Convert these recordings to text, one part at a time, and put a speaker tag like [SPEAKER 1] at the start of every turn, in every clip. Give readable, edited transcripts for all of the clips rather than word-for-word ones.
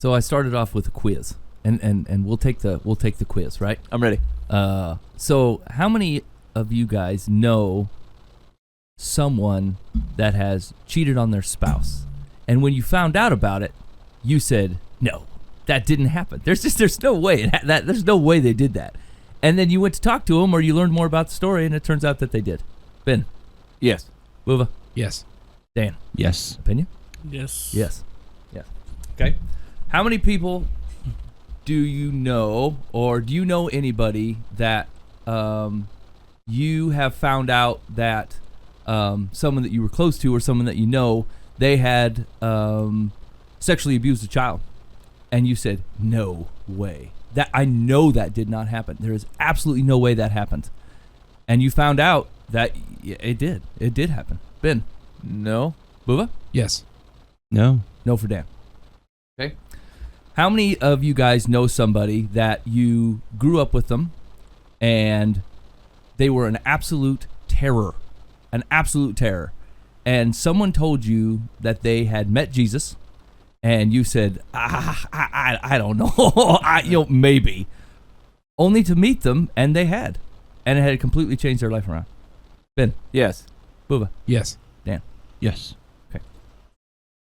[SPEAKER 1] So I started off with a quiz, and we'll take the quiz, right?
[SPEAKER 2] I'm ready.
[SPEAKER 1] So how many of you guys know someone that has cheated on their spouse, and when you found out about it, you said, "No, that didn't happen. There's no way there's no way they did that," and then you went to talk to them, or you learned more about the story, and it turns out that they did. Ben,
[SPEAKER 2] Yes.
[SPEAKER 1] Buva,
[SPEAKER 3] Yes.
[SPEAKER 1] Dan,
[SPEAKER 4] Yes.
[SPEAKER 1] opinion?
[SPEAKER 3] Yes.
[SPEAKER 1] Yes. Okay. How many people do you know, or do you know anybody that you have found out that someone that you were close to or someone that you know, they had sexually abused a child, and you said, "No way. That I know that did not happen. There is absolutely no way that happened." And you found out that it did. It did happen. Ben?
[SPEAKER 2] No.
[SPEAKER 1] Buva?
[SPEAKER 3] Yes.
[SPEAKER 4] No.
[SPEAKER 1] No for Dan. Okay. How many of you guys know somebody that you grew up with them and they were an absolute terror? An absolute terror. And someone told you that they had met Jesus and you said, I don't know. Maybe. Only to meet them, and they had. And it had completely changed their life around. Ben?
[SPEAKER 2] Yes.
[SPEAKER 1] Buva?
[SPEAKER 3] Yes.
[SPEAKER 4] Yes.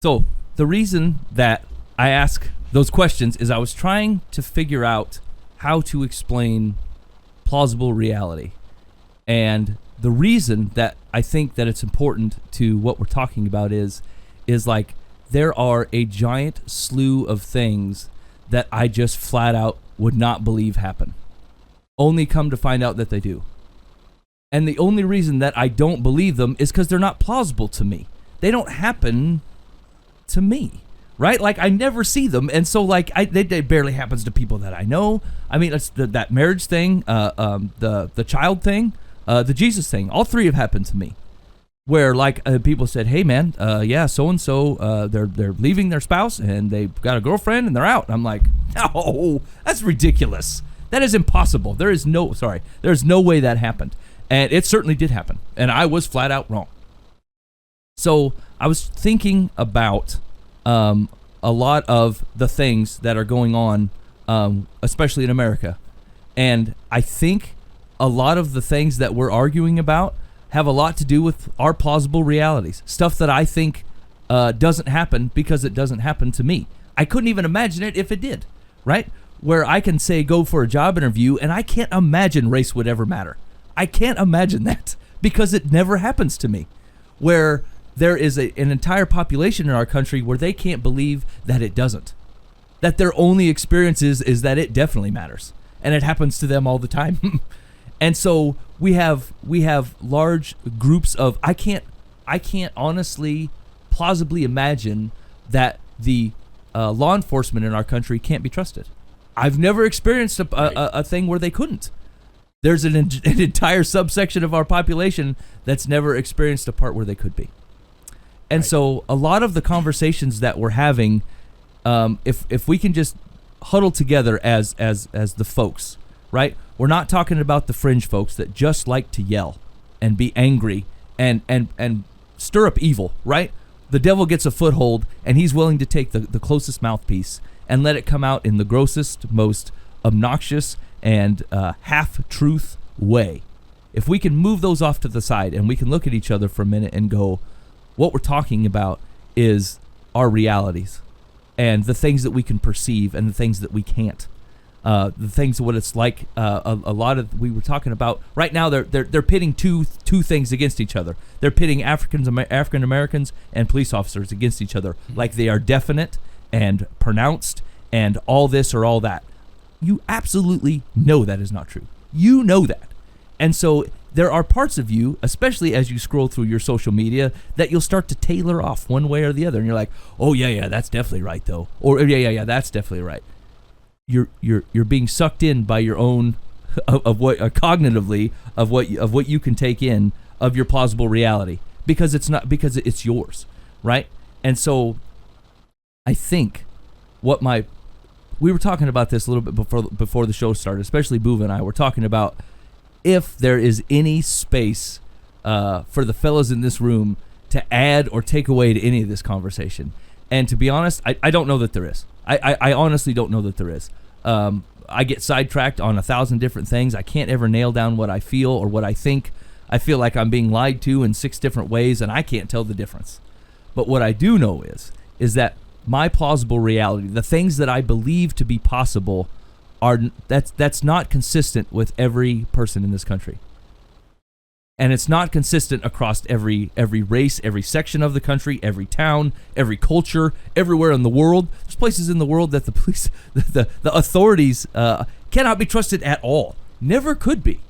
[SPEAKER 1] So the reason that I ask those questions is I was trying to figure out how to explain plausible reality. And the reason that I think that it's important to what we're talking about is like there are a giant slew of things that I just flat out would not believe happen. Only come to find out that they do. And the only reason that I don't believe them is because they're not plausible to me. They don't happen to me, right? Like I never see them, and so like it barely happens to people that I know. I mean, it's that marriage thing, the child thing, the Jesus thing. All three have happened to me, where like people said, "Hey man, yeah, so and so, they're leaving their spouse and they've got a girlfriend and they're out." I'm like, no, that's ridiculous. That is impossible. There's no way that happened. And it certainly did happen. And I was flat out wrong. So I was thinking about a lot of the things that are going on, especially in America. And I think a lot of the things that we're arguing about have a lot to do with our plausible realities. Stuff that I think doesn't happen because it doesn't happen to me. I couldn't even imagine it if it did, right? Where I can say go for a job interview and I can't imagine race would ever matter. I can't imagine that because it never happens to me. Where there is an entire population in our country where they can't believe that it doesn't. That their only experience is that it definitely matters. And it happens to them all the time. And so we have large groups of I can't honestly plausibly imagine that the law enforcement in our country can't be trusted. I've never experienced a thing where they couldn't. There's an entire subsection of our population that's never experienced a part where they could be. And so a lot of the conversations that we're having, if we can just huddle together as the folks, right? We're not talking about the fringe folks that just like to yell and be angry and stir up evil, right? The devil gets a foothold and he's willing to take the closest mouthpiece and let it come out in the grossest, most obnoxious and half-truth way. If we can move those off to the side and we can look at each other for a minute and go, what we're talking about is our realities and the things that we can perceive and the things that we can't. The things of what it's like. A lot of we were talking about right now. They're pitting two things against each other. They're pitting African Americans and police officers against each other, like they are definite and pronounced and all this or all that. You absolutely know that is not true. You know that, and so there are parts of you, especially as you scroll through your social media, that you'll start to tailor off one way or the other, and you're like, oh yeah, that's definitely right though, or yeah, that's definitely right. You're being sucked in by your own of what cognitively of what you can take in of your plausible reality because it's yours, right? And so I think we were talking about this a little bit before the show started, especially Boova and I were talking about if there is any space for the fellas in this room to add or take away to any of this conversation. And to be honest, I don't know that there is. I honestly don't know that there is. I get sidetracked on 1,000 different things. I can't ever nail down what I feel or what I think. I feel like I'm being lied to in 6 different ways, and I can't tell the difference. But what I do know is that my plausible reality, the things that I believe to be possible, that's not consistent with every person in this country. And it's not consistent across every race, every section of the country, every town, every culture, everywhere in the world. There's places in the world that the police, the authorities cannot be trusted at all. Never could be.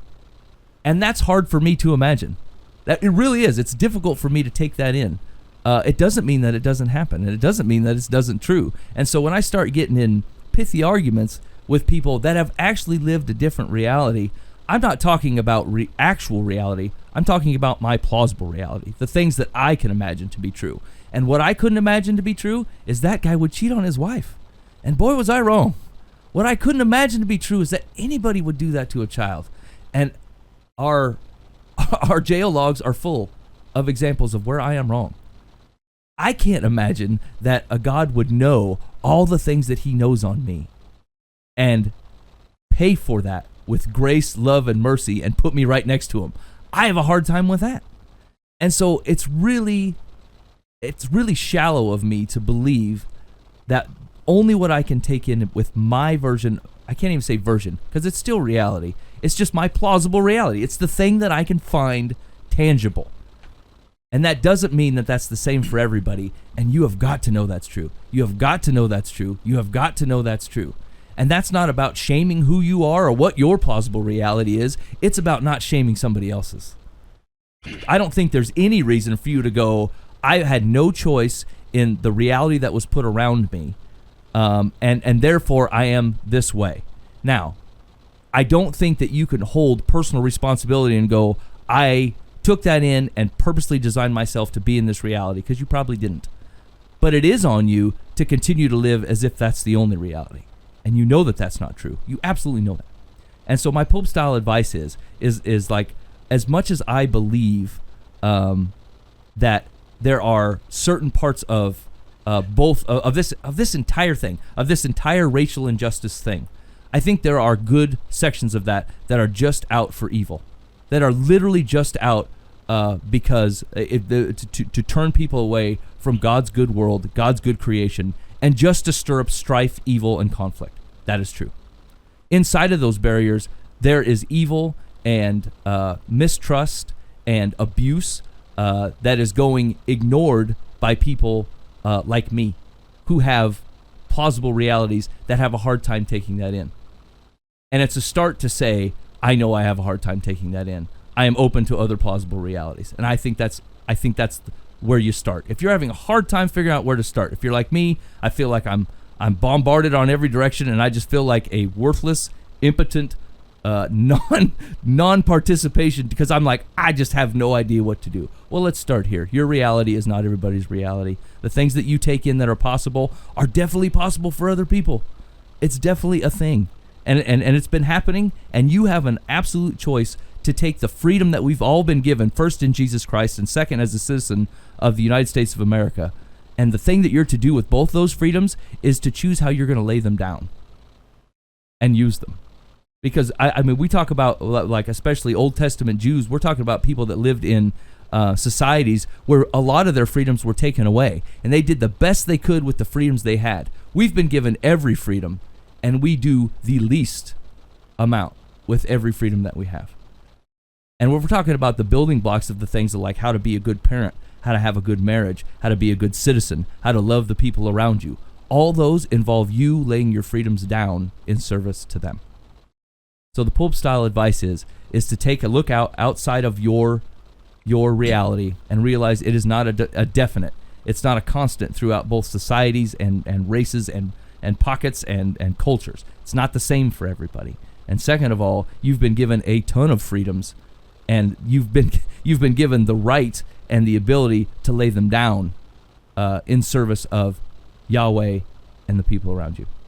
[SPEAKER 1] And that's hard for me to imagine. That it really is. It's difficult for me to take that in. It doesn't mean that it doesn't happen, and it doesn't mean that it doesn't true. And so when I start getting in pithy arguments with people that have actually lived a different reality, I'm not talking about actual reality. I'm talking about my plausible reality, the things that I can imagine to be true. And what I couldn't imagine to be true is that guy would cheat on his wife. And boy, was I wrong. What I couldn't imagine to be true is that anybody would do that to a child. And our jail logs are full of examples of where I am wrong. I can't imagine that a God would know all the things that he knows on me and pay for that with grace, love, and mercy and put me right next to him. I have a hard time with that. And so it's really shallow of me to believe that only what I can take in with my version, I can't even say version, because it's still reality. It's just my plausible reality. It's the thing that I can find tangible. And that doesn't mean that that's the same for everybody. And you have got to know that's true. You have got to know that's true. You have got to know that's true. And that's not about shaming who you are or what your plausible reality is. It's about not shaming somebody else's. I don't think there's any reason for you to go, I had no choice in the reality that was put around me, and therefore I am this way. Now, I don't think that you can hold personal responsibility and go, I took that in and purposely designed myself to be in this reality, because you probably didn't. But it is on you to continue to live as if that's the only reality. And you know that that's not true. You absolutely know that. And so my Pope-style advice is like, as much as I believe that there are certain parts of both of this entire thing, of this entire racial injustice thing, I think there are good sections of that are just out for evil, that are literally just out because to turn people away from God's good world, God's good creation, and just to stir up strife, evil, and conflict. That is true. Inside of those barriers, there is evil and mistrust and abuse that is going ignored by people like me, who have plausible realities that have a hard time taking that in. And it's a start to say, I know I have a hard time taking that in. I am open to other plausible realities. And I think that's where you start. If you're having a hard time figuring out where to start, if you're like me, I feel like I'm bombarded on every direction, and I just feel like a worthless, impotent, non-participation, because I'm like, I just have no idea what to do. Well, let's start here. Your reality is not everybody's reality. The things that you take in that are possible are definitely possible for other people. It's definitely a thing. And it's been happening, and you have an absolute choice to take the freedom that we've all been given, first in Jesus Christ and second as a citizen of the United States of America. And the thing that you're to do with both those freedoms is to choose how you're going to lay them down and use them. Because, I mean, we talk about, like, especially Old Testament Jews, we're talking about people that lived in societies where a lot of their freedoms were taken away. And they did the best they could with the freedoms they had. We've been given every freedom, and we do the least amount with every freedom that we have. And we're talking about the building blocks of the things like how to be a good parent, how to have a good marriage, how to be a good citizen, how to love the people around you. All those involve you laying your freedoms down in service to them. So the Pope-style advice is to take a look outside of your reality and realize it is not a definite. It's not a constant throughout both societies and races and pockets and cultures. It's not the same for everybody. And second of all, you've been given a ton of freedoms, and you've been given the right and the ability to lay them down in service of Yahweh and the people around you.